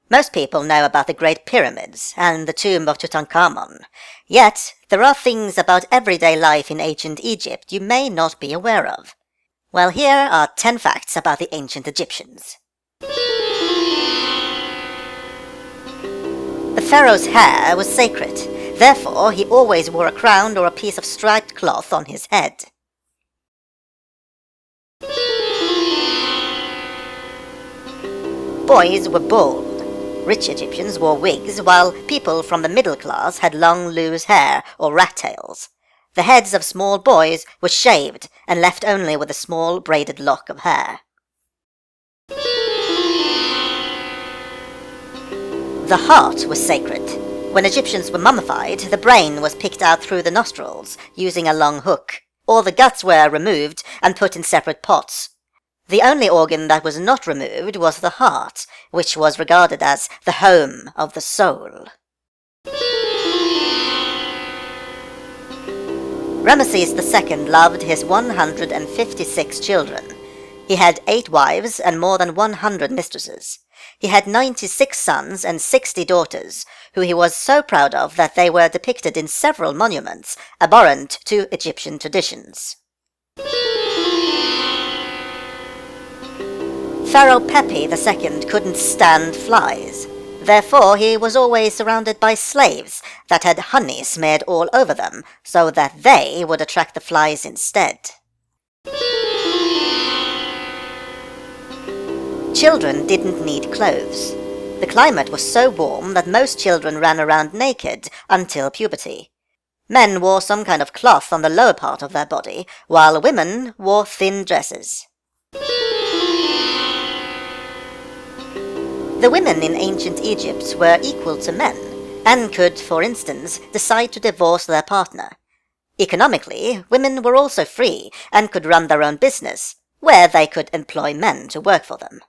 Most people know about the Great Pyramids and the tomb of Tutankhamun, yet there are things about everyday life in ancient Egypt you may not be aware of. Well, here are 10 facts about the ancient Egyptians. The pharaoh's hair was sacred, therefore he always wore a crown or a piece of striped cloth on his head. Boys were bald. Rich Egyptians wore wigs, while people from the middle class had long loose hair or rat tails. The heads of small boys were shaved and left only with a small braided lock of hair. The heart was sacred. When Egyptians were mummified, the brain was picked out through the nostrils using a long hook. All the guts were removed and put in separate pots. The only organ that was not removed was the heart, which was regarded as the home of the soul. Ramesses II loved his 156 children. He had 8 wives and more than 100 mistresses. He had 96 sons and 60 daughters, who he was so proud of that they were depicted in several monuments, abhorrent to Egyptian traditions. Pharaoh Pepi II couldn't stand flies. Therefore, he was always surrounded by slaves that had honey smeared all over them, so that they would attract the flies instead. Children didn't need clothes. The climate was so warm that most children ran around naked until puberty. Men wore some kind of cloth on the lower part of their body, while women wore thin dresses. The women in ancient Egypt were equal to men, and could, for instance, decide to divorce their partner. Economically, women were also free and could run their own business, where they could employ men to work for them.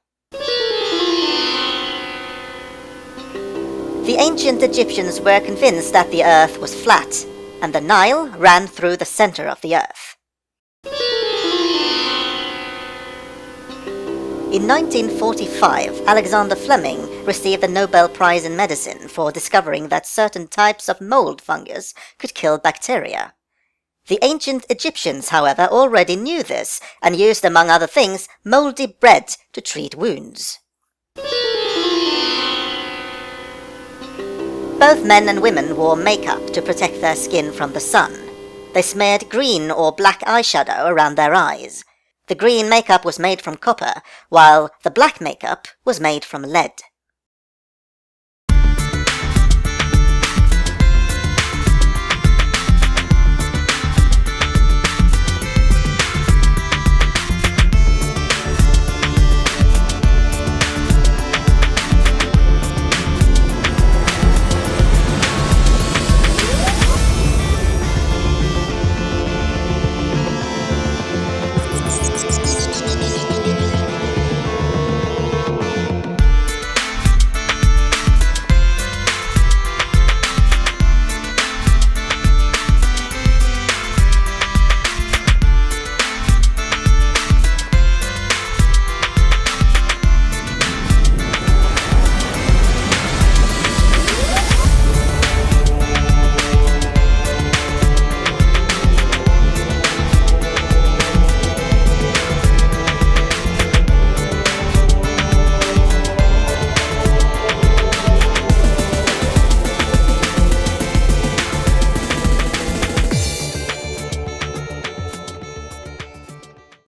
The ancient Egyptians were convinced that the earth was flat, and the Nile ran through the center of the earth. In 1945, Alexander Fleming received the Nobel Prize in Medicine for discovering that certain types of mold fungus could kill bacteria. The ancient Egyptians, however, already knew this and used, among other things, moldy bread to treat wounds. Both men and women wore makeup to protect their skin from the sun. They smeared green or black eyeshadow around their eyes. The green makeup was made from copper, while the black makeup was made from lead.